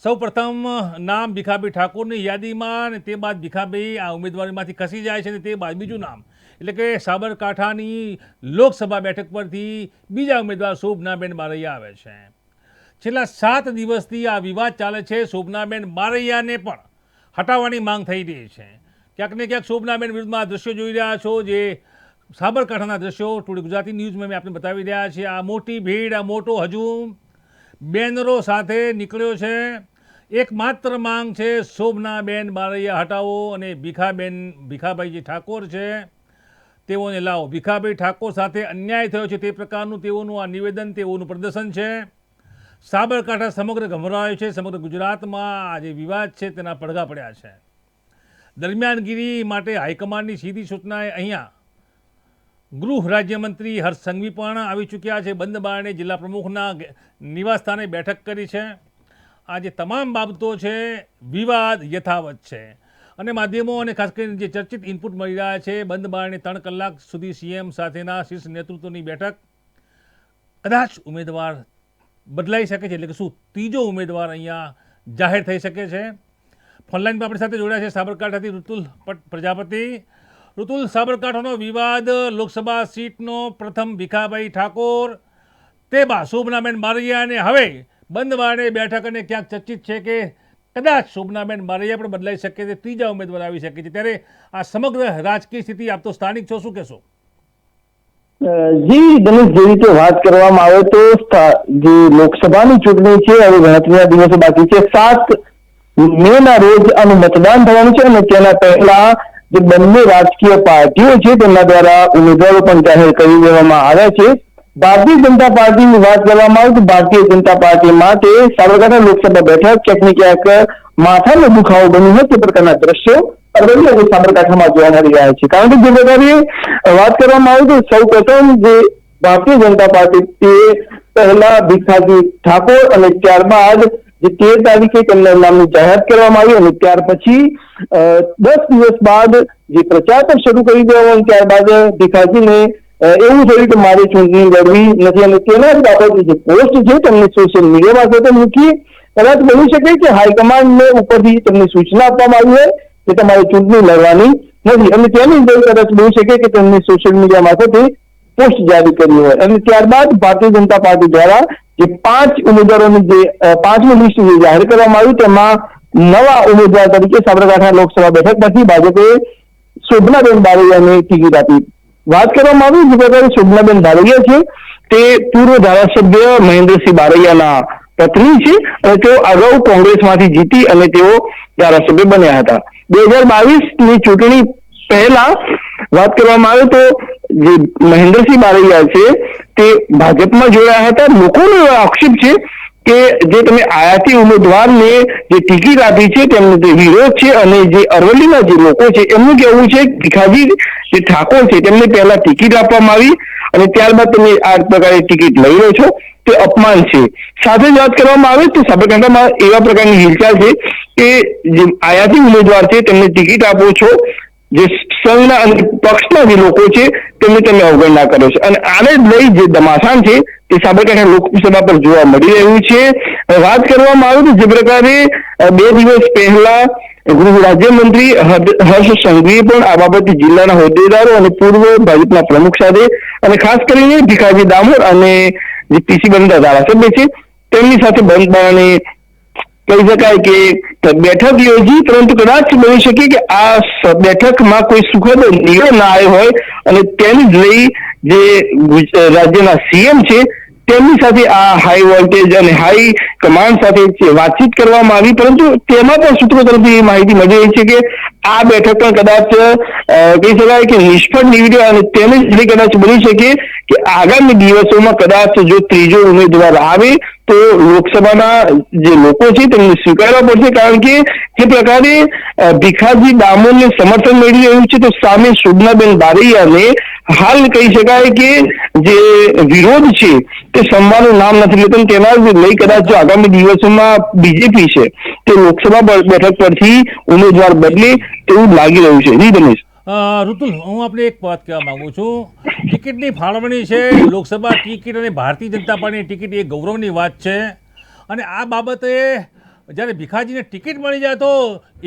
સૌપ્રથમ નામ ભીખાભાઈ ઠાકોરની યાદીમાં અને તે બાદ ભીખાભાઈ આ ઉમેદવારીમાંથી ખસી જાય છે અને તે બાદ બીજું નામ એટલે કે સાબરકાંઠાની લોકસભા બેઠક પરથી બીજા ઉમેદવાર શોભનાબેન બારૈયા આવે છે। છેલ્લા 7 દિવસથી આ વિવાદ ચાલે છે। શોભનાબેન બારૈયાને પણ હટાવવાની માંગ થઈ રહી છે। ક્યાંક ને ક્યાંક શોભનાબેન વિરુદ્ધમાં આ દ્રશ્યો જોઈ રહ્યા છો, જે સાબરકાંઠાના દ્રશ્યો ટુડે ગુજરાતી ન્યૂઝમાં મેં આપને બતાવી રહ્યા છે। આ મોટી ભીડ, આ મોટો હજુમ બેનરો સાથે નીકળ્યો છે। એકમાત્ર માંગ છે શોભનાબેન બારૈયા હટાવો અને ભીખાભાઈ જે ઠાકોર છે તેઓને લાવો। ભીખાભાઈ ઠાકોર સાથે અન્યાય થયો છે તે પ્રકારનું તેઓનું આ નિવેદન, તેઓનું પ્રદર્શન છે। સાબરકાંઠા સમગ્ર ગભરાયો છે। સમગ્ર ગુજરાતમાં આ જે વિવાદ છે તેના પડઘા પડ્યા છે। દરમિયાનગીરી માટે હાઈકમાન્ડની સીધી સૂચનાએ અહીંયા ગૃહ રાજ્યમંત્રી હર્ષ સંઘવી પણ આવી ચૂક્યા છે। બંધ બારણે જિલ્લા પ્રમુખના નિવાસસ્થાને બેઠક કરી છે। આ જે તમામ બાબતો છે, વિવાદ યથાવત છે અને માધ્યમો અને ખાસ કરીને જે ચર્ચિત ઇનપુટ મળી રહ્યા છે, બંધ બારણે 3 કલાક સુધી સીએમ સાથેના શીર્ષ નેતૃત્વની બેઠક, કદાચ ઉમેદવાર બદલાઈ શકે છે, એટલે કે શું ત્રીજો ઉમેદવાર અહીંયા જાહેર થઈ શકે છે। ફોનલાઈન પર આપણી સાથે જોડાયા છે સાબરકાંઠાથી ઋતુલ પ્રજાપતિ। ઋતુલ, સાબરકાંઠાનો વિવાદ, લોકસભા સીટનો પ્રથમ ભીખાભાઈ ઠાકોર, તે બાદ શોભનાબેન બારૈયા અને હવે બંધ બારણે બેઠક, અને ક્યાંક ચર્ચિત છે કે કદાચ શોભનાબેન બારૈયા પણ બદલાઈ શકે છે, ત્રીજા ઉમેદવાર આવી શકે છે। ત્યારે આ સમગ્ર રાજકીય સ્થિતિ, આપ તો સ્થાનિક છો, શું કહેશો? જી ધનુષ, જે રીતે વાત કરવામાં આવે તો જે લોકસભાની ચૂંટણી છે હવે ગણતરીના દિવસો બાકી છે। 7 મેના રોજ આનું મતદાન થવાનું છે અને તેના પહેલા જે બંને રાજકીય પાર્ટીઓ છે તેમના દ્વારા ઉમેદવારો પણ જાહેર કરી દેવામાં આવ્યા છે। ભારતીય જનતા પાર્ટીની વાત કરવામાં આવે તો ભારતીય જનતા પાર્ટી માટે સાબરકાંઠા લોકસભા બેઠક ક્યાંક ને ક્યાંક માથાનો દુખાવો બન્યું હોય તે પ્રકારના દ્રશ્યો અરવલ્લી સાબરકાંઠામાં જોવા મળી રહ્યા છે। કારણ કે જે પ્રકારે વાત કરવામાં આવે તો સૌ પ્રથમ જે ભારતીય જનતા પાર્ટી તે પહેલા ભીખાજી ઠાકોર અને ત્યારબાદ જે 13 તારીખે તેમના નામની જાહેરાત કરવામાં આવી અને ત્યાર પછી 10 દિવસ બાદ જે પ્રચાર પણ શરૂ કરી દેવામાં, ત્યારબાદ ભીખાજીને એવું થયું કે મારે ચૂંટણી લડવી નથી અને તેના જ બાબતે જે પોસ્ટ છે તેમને સોશિયલ મીડિયામાં સાથે મૂકી। કદાચ બની શકે કે હાઈકમાન્ડને ઉપરથી તેમને સૂચના આપવામાં આવી હોય કે તમારે ચૂંટણી લડવાની નથી અને તેની અંદર કદાચ બની શકે કે તેમને સોશિયલ મીડિયા મારફતે પોસ્ટ જારી કરી હોય અને ત્યારબાદ ભારતીય જનતા પાર્ટી દ્વારા જે 5 ઉમેદવારોની જે 5મી લિસ્ટ જે જાહેર કરવામાં આવી તેમાં નવા ઉમેદવાર તરીકે સાબરકાંઠા લોકસભા બેઠક પરથી ભાજપે શોભનાબેન બારૈયાને ટિકિટ આપી। વાત કરવામાં આવી જે પ્રકારે શોભનાબેન બારૈયા છે તે પૂર્વ ધારાસભ્ય મહેન્દ્રસિંહ બારૈયાના પત્ની છે અને તેઓ અગાઉ કોંગ્રેસમાંથી જીતી અને તેઓ ધારાસભ્ય બન્યા હતા। 2022ની ચૂંટણી પહેલા વાત કરવામાં આવે તો જે મહેન્દ્રસિંહ બારૈયા છે તે ભાજપમાં જોડાયા હતા। લોકોનો એવો આક્ષેપ છે કે જે તમે આયાતી ઉમેદવારને જે ટિકિટ આપી છે તેમનો જે વિરોધ છે અને જે અરવલ્લીના જે લોકો છે એમનું કહેવું છે ભીખાજી જે ઠાકોર છે તેમને પહેલા ટિકિટ આપવામાં આવી અને ત્યારબાદ તમે આ પ્રકારે ટિકિટ લઈ રહ્યો છો તે અપમાન છે। સાથે જ વાત કરવામાં આવે તો સાબરકાંઠામાં એવા પ્રકારની હિલચાલ છે કે જે આયાતી ઉમેદવાર છે તેમને ટિકિટ આપો છો, જે સંઘના અને પક્ષના જે લોકો છે તેમને તમે અવગણના કરો છો અને આને લઈ જે ધમાસાણ છે તે સાબરકાંઠા લોકસભા પર જોવા મળી રહ્યું છે। વાત કરવામાં આવે તો જે પ્રકારે 2 દિવસ પહેલા ગૃહ રાજ્યમંત્રી હર્ષ સંઘવીએ પણ આ બાબતે જિલ્લાના હોદ્દેદારો અને પૂર્વ ભાજપના પ્રમુખ સાથે અને ખાસ કરીને ભીખાજી ડામોર અને જે પીસી બંદા ધારાસભ્ય છે તેમની સાથે બંધ બારણે કહી શકાય કે બેઠક યોજી, પરંતુ કદાચ બની શકે કે આ બેઠકમાં કોઈ સુખદ નિર્ણય ના આવ્યો હોય અને તેની જ લઈ જે રાજ્યના સીએમ છે તેમની સાથે આ હાઈ વોલ્ટેજ અને હાઈ કમાન્ડ સાથે વાતચીત કરવામાં આવી, પરંતુ તેમાં પણ સૂત્રો તરફથી માહિતી મળી રહી છે કે આ બેઠક પણ કદાચ કહી શકાય કે નિષ્ફળ નીવડે અને તેને જ લઈ કદાચ બની શકે કે આગામી દિવસોમાં કદાચ જો ત્રીજો ઉમેદવાર આવે તો લોકસભાના જે લોકો છે તેમને સ્વીકારવા પડશે। કારણ કે જે પ્રકારે ભીખાજી ડામોરને સમર્થન મળી રહ્યું છે તો સામે શોભનાબેન બારૈયાને હાલ કહી શકાય કે જે વિરોધ છે તે સંવાદનું નામ નથી લેતું। તેના જ લઈ કદાચ જો આગામી દિવસોમાં બીજેપી છે તે લોકસભા બેઠક પરથી ઉમેદવાર બદલે તેવું લાગી રહ્યું છે। જી ધનેશ। ઋતુલ, હું આપણે એક વાત કહેવા માંગુ છું, ટિકિટની ફાળવણી છે, લોકસભા ટિકિટ અને ભારતીય જનતા પાર્ટીની ટિકિટ એ ગૌરવની વાત છે અને આ બાબતે જ્યારે ભીખાજીને ટિકિટ મળી જાય તો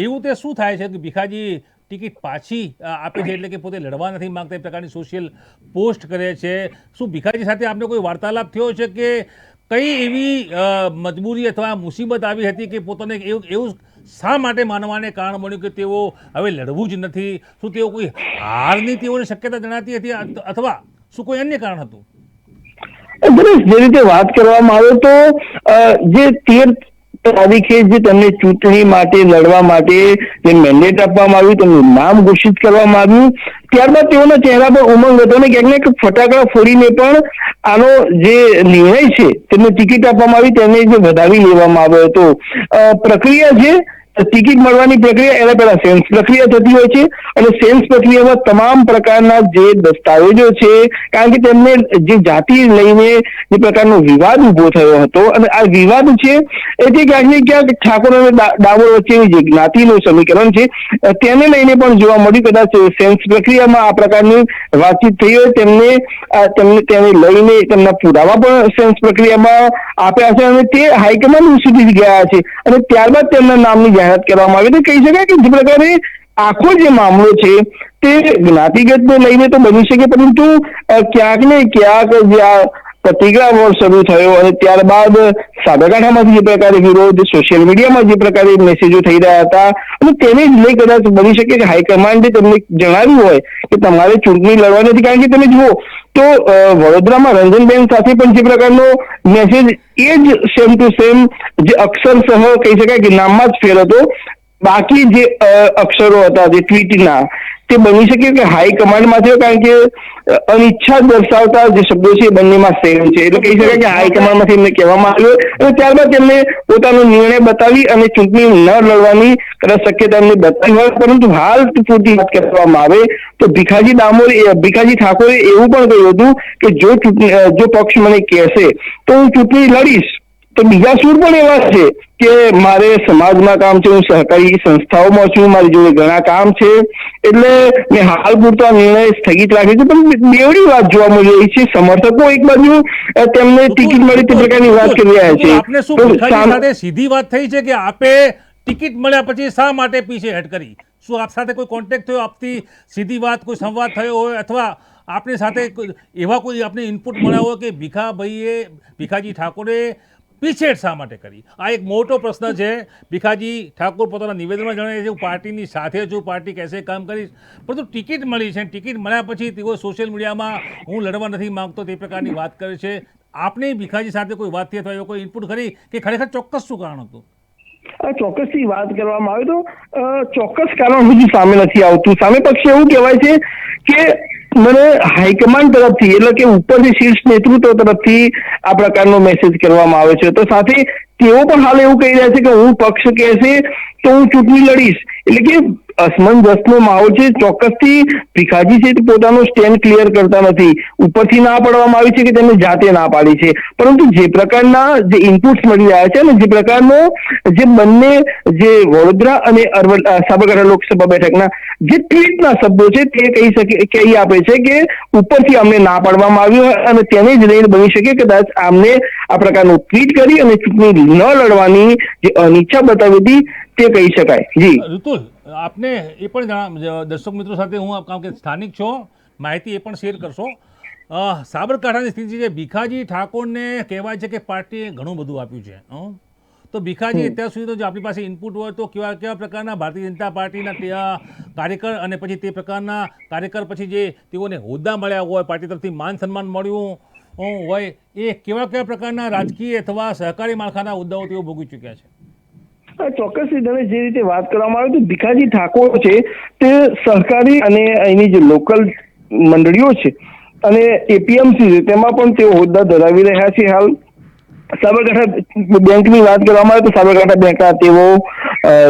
એવું તે શું થાય છે કે ભીખાજી ટિકિટ પાછી આપે છે, એટલે કે પોતે લડવા નથી માંગતા એ પ્રકારની સોશિયલ પોસ્ટ કરે છે? શું ભીખાજી સાથે આપને કોઈ વાર્તાલાપ થયો છે કે કઈ એવી મજબૂરી અથવા મુસીબત આવી હતી કે પોતાને એવું શા માટે માનવાને કારણ બન્યું કે તેઓ હવે લડવું જ નથી? શું તેઓ કોઈ હારની તેઓને શક્યતા જણાતી હતી અથવા શું કોઈ અન્ય કારણ હતું? જે રીતે વાત કરવામાં આવે તો જે 13 તારીખે જે તેમને ચૂંટણી માટે લડવા માટે જે મેન્ડેટ આપવામાં આવ્યું, તેમનું નામ ઘોષિત કરવામાં આવ્યું, ત્યારબાદ તેઓના ચહેરા પર ઉમંગ હતો અને ક્યાંક ને ક્યાંક ફટાકડા ફોડીને પણ આનો જે નિર્ણય છે તેમને ટિકિટ આપવામાં આવી તેને જે વધાવી લેવામાં આવ્યો હતો. પ્રક્રિયા છે ટિકિટ મળવાની પ્રક્રિયા, એના પહેલા સેન્સ પ્રક્રિયા થતી હોય છે અને સેન્સ પ્રક્રિયામાં તમામ પ્રકારના જે દસ્તાવેજો છે, કારણ કે તેમને જે જાતિ લઈને જે પ્રકારનો વિવાદ ઉભો થયો હતો અને આ વિવાદ છે એ ક્યાંક ને ક્યાંક ઠાકોર અને ડામોર વચ્ચેની જે જ્ઞાતિનું સમીકરણ છે તેને લઈને પણ જોવા મળ્યું. કદાચ સેન્સ પ્રક્રિયામાં આ પ્રકારની વાતચીત થઈ હોય, તેને લઈને તેમના પુરાવા પણ સેન્સ પ્રક્રિયામાં આપ્યા છે અને તે હાઈકમાન્ડ સુધી ગયા છે અને ત્યારબાદ તેમના નામની જાહેરાત કરવામાં આવી. તો કહી શકાય કે જે પ્રકારે આખો જે મામલો છે તે જ્ઞાતિગતને લઈને તો બની શકે, પરંતુ ક્યાંક ને ક્યાંક જે આ પ્રતિક્રિયા વોર શરૂ થયો અને ત્યારબાદ સાબરકાંઠામાંથી જે પ્રકારે વિરોધ, સોશિયલ મીડિયામાં જે પ્રકારે મેસેજો થઈ રહ્યા હતા અને તેને જ લઈ કદાચ બની શકે કે હાઈકમાન્ડે તેમને જણાવ્યું હોય કે તમારે ચૂંટણી લડવા નથી. કારણ કે તમે જુઓ તો વડોદરામાં રંજનબેન સાથે પણ જે પ્રકારનો મેસેજ એ જ સેમ ટુ સેમ જે અક્ષરસહ કહી શકાય કે નામમાં જ ફેર હતો, બાકી જે અક્ષરો હતા જે ટ્વીટના તે બની શકે કે હાઈકમાન્ડમાં થયો, કારણ કે અનિચ્છા દર્શાવતા જે શબ્દો છે એ બંનેમાં સેમ છે. એટલે કહી શકાય કે હાઈકમાન્ડમાંથી એમને કહેવામાં આવ્યું અને ત્યારબાદ તેમને પોતાનો નિર્ણય બતાવી અને ચૂંટણી ન લડવાની શક્યતા એમને બતાવી હોય. પરંતુ હાલ પૂરતી વાત કરવામાં આવે તો ભીખાજી ઠાકોરે એવું પણ કહ્યું હતું કે જો પક્ષ મને કહેશે તો હું ચૂંટણી લડીશ. તો બીજા સૂર પણ એવા છે કે મારે સમાજમાં કામ છે, હું સહકારી સંસ્થાઓમાં છું, મારી જોડે ઘણા કામ છે, એટલે મેં હાલ પૂરતો આ નિર્ણય સ્થગિત રાખ્યો છે. પણ બેવડી વાત જોવા મળી રહી છે. સમર્થકો એક બાજુ તેમને ટિકિટ મળી તે પ્રકારની વાત કરી રહ્યા છે. આપને શું ભીખાજી સાથે સીધી વાત થઈ છે કે આપે ટિકિટ મળ્યા પછી શા માટે પીછે હટ કરી? શું આપ સાથે કોઈ કોન્ટેક્ટ થયો, આપથી સીધી વાત કોઈ સંવાદ થયો હોય અથવા આપની સાથે એવા કોઈ આપને ઇનપુટ મળ્યા હોય કે ભીખાજી ઠાકોરે પીછેહટ શા માટે કરી? આ એક મોટો પ્રશ્ન છે. ભીખાજી ઠાકોર પોતાના નિવેદનમાં જણાવે છે હું પાર્ટીની સાથે છું, પાર્ટી કહેશે કામ કરીશ, પરંતુ ટિકિટ મળી છે. ટિકિટ મળ્યા પછી તેઓ સોશિયલ મીડિયામાં હું લડવા નથી માંગતો તે પ્રકારની વાત કરે છે. આપને ભીખાજી સાથે કોઈ વાત થઈ અથવા એવો કોઈ ઇનપુટ કરી કે ખરેખર ચોક્કસ શું કારણ હતું? ચોક્કસથી વાત કરવામાં આવે તો ચોક્કસ કારણ હજુ સામે નથી આવતું. સામે પક્ષે એવું કહેવાય છે કે મને હાઈકમાન્ડ તરફથી એટલે કે ઉપરથી શીર્ષ નેતૃત્વ તરફથી આ પ્રકારનો મેસેજ કરવામાં આવે છે. તો સાથે તેઓ પણ હાલ એવું કહી રહ્યા છે કે હું પક્ષ કહેશે તો હું ચૂંટણી લડીશ. એટલે કે અસમંજસનો માહોલ છે. ચોક્કસથી ભીખાજી છે તે પોતાનો સ્ટેન્ડ ક્લિયર કરતા નથી. ઉપરથી ના પાડવામાં આવી છે કે તેમને જાતે ના પાડી છે, પરંતુ જે પ્રકારના જે ઇનપુટ્સ મળી રહ્યા છે અને જે પ્રકારનો જે બંને જે વડોદરા અને સાબરકાંઠા લોકસભા બેઠકના જે ટ્વીટના શબ્દો છે તે કહી આપે છે કે ઉપરથી અમને ના પાડવામાં આવ્યું અને તેને જ લઈને બની શકે કદાચ આમને આ પ્રકારનું ટ્વીટ કરી અને ચૂંટણી ન લડવાની જે અનિચ્છા બતાવી હતી તે કહી શકાય. જી ઋતુલ, આપને એ પણ દર્શક મિત્રો સાથે હું કારણ કે સ્થાનિક છો, માહિતી એ પણ શેર કરશો. સાબરકાંઠાની સ્થિતિ છે, ભીખાજી ઠાકોરને કહેવાય છે કે પાર્ટીએ ઘણું બધું આપ્યું છે. તો ભીખાજી અત્યાર સુધી તો જો આપણી પાસે ઇનપુટ હોય તો કેવા પ્રકારના ભારતીય જનતા પાર્ટીના કાર્યકર અને પછી તે પ્રકારના કાર્યકર પછી જે તેઓને હોદ્દા મળ્યા હોય, પાર્ટી તરફથી માન સન્માન મળ્યું હોય, એ કેવા પ્રકારના રાજકીય અથવા સહકારી માળખાના હોદ્દાઓ તેઓ ભોગવી ચૂક્યા છે? ચોક્કસથી તમે જે રીતે વાત કરવામાં આવે તો ભીખાજી ઠાકોર છે તે સહકારી અને અહીંની જે લોકલ મંડળીઓ છે અને એપીએમસી છે તેમાં પણ તેઓ હોદ્દા ધરાવી રહ્યા છે. હાલ સાબરકાંઠા બેંકની વાત કરવામાં આવે તો સાબરકાંઠા બેંકના તેઓ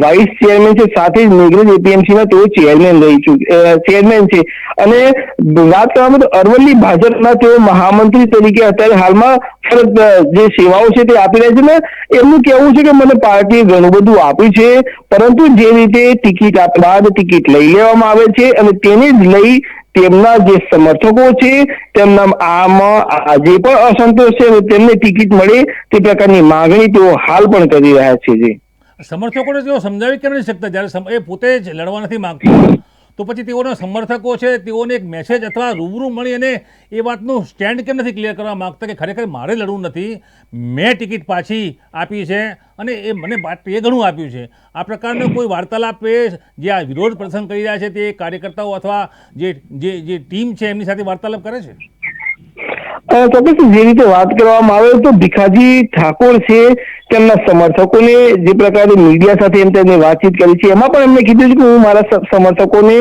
વાઇસ ચેરમેન છે, સાથે જ મેઘરજ એપીએમસીના તેઓ ચેરમેન છે અને વાત કરવામાં તો અરવલ્લી ભાજપના તેઓ મહામંત્રી તરીકે અત્યારે હાલમાં જે સેવાઓ છે તે આપી રહ્યા છે ને એમનું કહેવું છે કે મને પાર્ટીએ ઘણું બધું આપ્યું છે, પરંતુ જે રીતે ટિકિટ બાદ ટિકિટ લઈ લેવામાં આવે છે અને તેને જ લઈ તેમના જે સમર્થકો છે તેમના આમાં જે પણ અસંતોષ છે તેમને ટિકિટ મળે તે પ્રકારની માંગણી તેઓ હાલ પણ કરી રહ્યા છે. સમર્થકોને તેઓ સમજાવી કેમ નથી શકતા જ્યારે એ પોતે જ લડવા નથી માંગતો તો પછી તેઓના સમર્થકો છે તેઓને એક મેસેજ અથવા રૂબરૂ મળી અને એ વાતનું સ્ટેન્ડ કેમ નથી ક્લિયર કરવા માંગતા કે ખરેખર મારે લડવું નથી, મેં ટિકિટ પાછી આપી છે અને એ મને એ ઘણું આપ્યું છે. આ પ્રકારનો કોઈ વાર્તાલાપ જે આ વિરોધ પ્રદર્શન કરી રહ્યા છે તે કાર્યકર્તાઓ અથવા જે ટીમ છે એમની સાથે વાર્તાલાપ કરે છે? ચોક્કસ જે રીતે વાત કરવામાં આવે તો ભીખાજી ઠાકોર છે તેમના સમર્થકોને જે પ્રકારે મીડિયા સાથે તેમને વાતચીત કરી છે એમાં પણ એમને કીધું છે કે હું મારા સમર્થકોને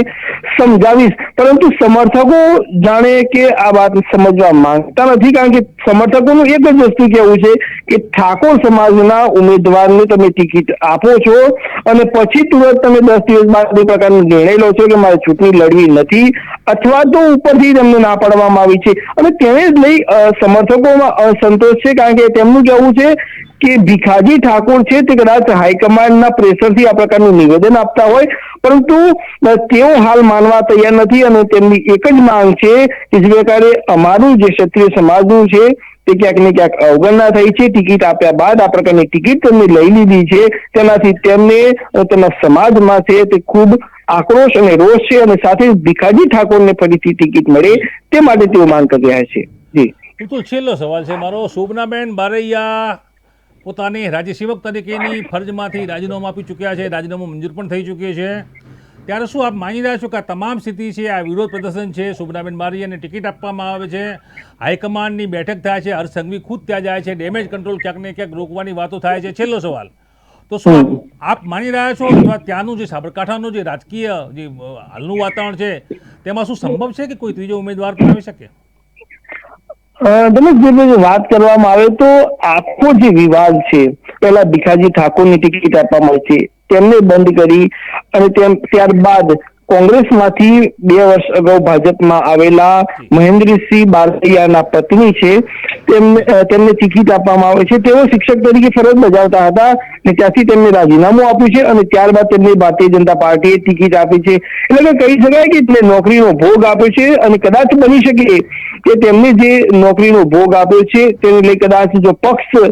સમજાવીશ, પરંતુ સમર્થકો જાણે કે આ વાત સમજવા માંગતા નથી. કારણ કે સમર્થકોનું એક જ વસ્તુ કહેવું છે કે ઠાકોર સમાજના ઉમેદવારને તમે ટિકિટ આપો છો અને પછી તુરંત તમે 10 દિવસ બાદ એ પ્રકારનો નિર્ણય લો છો કે મારે ચૂંટણી લડવી નથી, અથવા તો ઉપરથી તમને ના પાડવામાં આવી છે. અને તેને જ લઈ સમર્થકોમાં અસંતોષ છે. કારણ કે તેમનું કહેવું છે કે ભીખાજી ઠાકોર છે તે કદાચ હાઈકમાન્ડના પ્રેશરથી આ પ્રકારનું નિવેદન આપતા હોય, પરંતુ તેઓ હાલ માનવા તૈયાર નથી અને તેમની એક જ માંગ છે કે જે પ્રકારે અમારું જે ક્ષત્રિય સમાજનું છે તે ક્યાંક ને ક્યાંક અવગણના થઈ છે. ટિકિટ આપ્યા બાદ આ પ્રકારની ટિકિટ તેમને લઈ લીધી છે, તેનાથી તેમને તેમના સમાજમાં છે તે ખૂબ આક્રોશ અને રોષ છે અને સાથે ભીખાજી ઠાકોરને ફરીથી ટિકિટ મળે તે માટે તેઓ માંગ કરી રહ્યા છે. જી બિલકુલ. છેલ્લો સવાલ છે મારો. શોભનાબેન બારૈયા પોતાની રાજ્ય સેવક તરીકેની ફરજમાંથી રાજીનામું આપી ચૂક્યા છે, રાજીનામું મંજૂર પણ થઈ ચૂક્યું છે, ત્યારે શું આપ માની રહ્યા છો કે આ તમામ સ્થિતિ છે, આ વિરોધ પ્રદર્શન છે, શોભનાબેન બારૈયાને ટિકિટ આપવામાં આવે છે, હાઈકમાન્ડની બેઠક થાય છે, હર્ષ સંઘવી ખુદ ત્યાં જાય છે, ડેમેજ કંટ્રોલ ક્યાંક ને ક્યાંક રોકવાની વાતો થાય છે? છેલ્લો સવાલ તો શું આપ માની રહ્યા છો અથવા ત્યાંનું જે સાબરકાંઠાનું જે રાજકીય જે હાલનું વાતાવરણ છે તેમાં શું સંભવ છે કે કોઈ ત્રીજો ઉમેદવાર પણ આવી શકે? ધનુષભાઈ, વાત કરવામાં આવે તો આખો જે વિવાદ છે, પહેલા ભીખાજી ઠાકોરની ટિકિટ આપવામાં આવી છે, તેમને બંધ કરી અને ત્યારબાદ કોંગ્રેસમાંથી 2 વર્ષ અગાઉ ભાજપમાં આવેલા મહેન્દ્રસિંહ બારૈયાના પત્ની છે તેમને ટિકિટ આપવામાં આવે છે. તેઓ શિક્ષક તરીકે ફરજ બજાવતા હતા અને ત્યાંથી તેમને રાજીનામું આપ્યું છે અને ત્યારબાદ તેમને ભારતીય જનતા પાર્ટીએ ટિકિટ આપી છે. એટલે કે કહી શકાય કે તેમને નોકરીનો ભોગ આપ્યો છે અને કદાચ બની શકે કે તેમને જે નોકરીનો ભોગ આપ્યો છે તેને લઈ કદાચ જો પક્ષ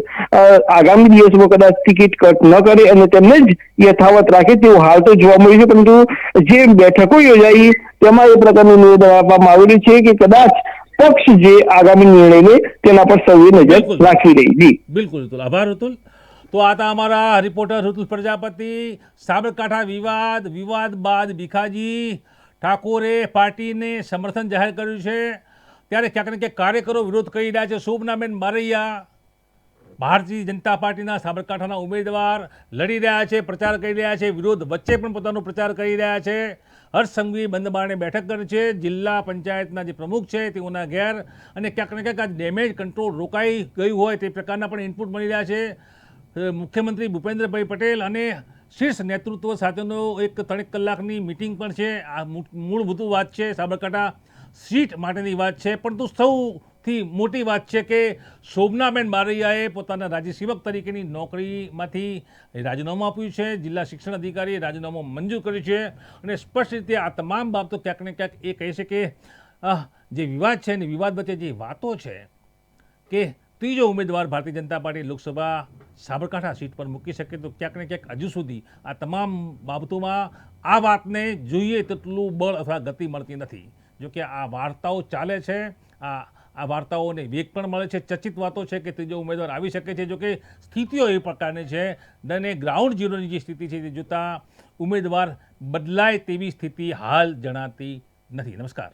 આગામી દિવસમાં કદાચ ટિકિટ કટ ન કરે અને તેમને જ યથાવત રાખે તેવું હાલ તો જોવા મળ્યું છે, પરંતુ જે બેઠકો યોજાઈ તેમાં એ પ્રકારનું નિવેદન આપવામાં આવેલું છે કે કદાચ પક્ષ જે આગામી નિર્ણય લે તેના પર સૌએ નજર રાખી રહી. જી બિલકુલ. આભાર ઋતુલ. તો આ હતા અમારા રિપોર્ટર ઋતુલ પ્રજાપતિ. સાબરકાંઠા વિવાદ બાદ ભીખાજી ઠાકોરે પાર્ટીને સમર્થન જાહેર કર્યું છે, ત્યારે ક્યાંક ને ક્યાંક કાર્યકરો વિરોધ કરી રહ્યા છે. શોભનાબેન બારૈયા ભારતીય જનતા પાર્ટીના સાબરકાંઠાના ઉમેદવાર લડી રહ્યા છે, પ્રચાર કરી રહ્યા છે, વિરોધ વચ્ચે પણ પોતાનો પ્રચાર કરી રહ્યા છે. હર્ષ સંઘવી બંધ બારણે બેઠક કરી છે, જિલ્લા પંચાયતના જે પ્રમુખ છે તેઓના ઘેર, અને ક્યાંક ને ક્યાંક આ ડેમેજ કંટ્રોલ રોકાઈ ગયું હોય તે પ્રકારના પણ ઇનપુટ મળી રહ્યા છે. મુખ્યમંત્રી ભૂપેન્દ્રભાઈ પટેલ અને શીર્ષ નેતૃત્વ સાથેનો એક 3 કલાકની મિટિંગ પણ છે. આ મૂળભૂત વાત છે, સાબરકાંઠા સીટ માટેની વાત છે, પરંતુ સૌથી મોટી વાત છે કે શોભનાબેન બારૈયાએ પોતાના રાજ્ય સેવક તરીકેની નોકરીમાંથી રાજીનામું આપ્યું છે, જિલ્લા શિક્ષણ અધિકારીએ રાજીનામું મંજૂર કર્યું છે અને સ્પષ્ટ રીતે આ તમામ બાબતો ક્યાંક ને ક્યાંક એ કહે છે કે જે વિવાદ છે અને વિવાદ વચ્ચે જે વાતો છે કે ત્રીજો ઉમેદવાર ભારતીય જનતા પાર્ટી લોકસભા સાબરકાંઠા સીટ પર મૂકી શકે, તો ક્યાંક ને ક્યાંક હજુ સુધી આ તમામ બાબતોમાં આ વાતને જોઈએ તેટલું બળ અથવા ગતિ મળતી નથી. જોકે આ વાર્તાઓ ચાલે છે, આ વાર્તાઓને વેગ પણ મળે છે, ચર્ચિત વાતો છે કે ત્રીજો ઉમેદવાર આવી શકે છે. જોકે સ્થિતિઓ એ પ્રકારની છે અને ગ્રાઉન્ડ ઝીરોની જે સ્થિતિ છે તે જોતાં ઉમેદવાર બદલાય તેવી સ્થિતિ હાલ જણાતી નથી. નમસ્કાર.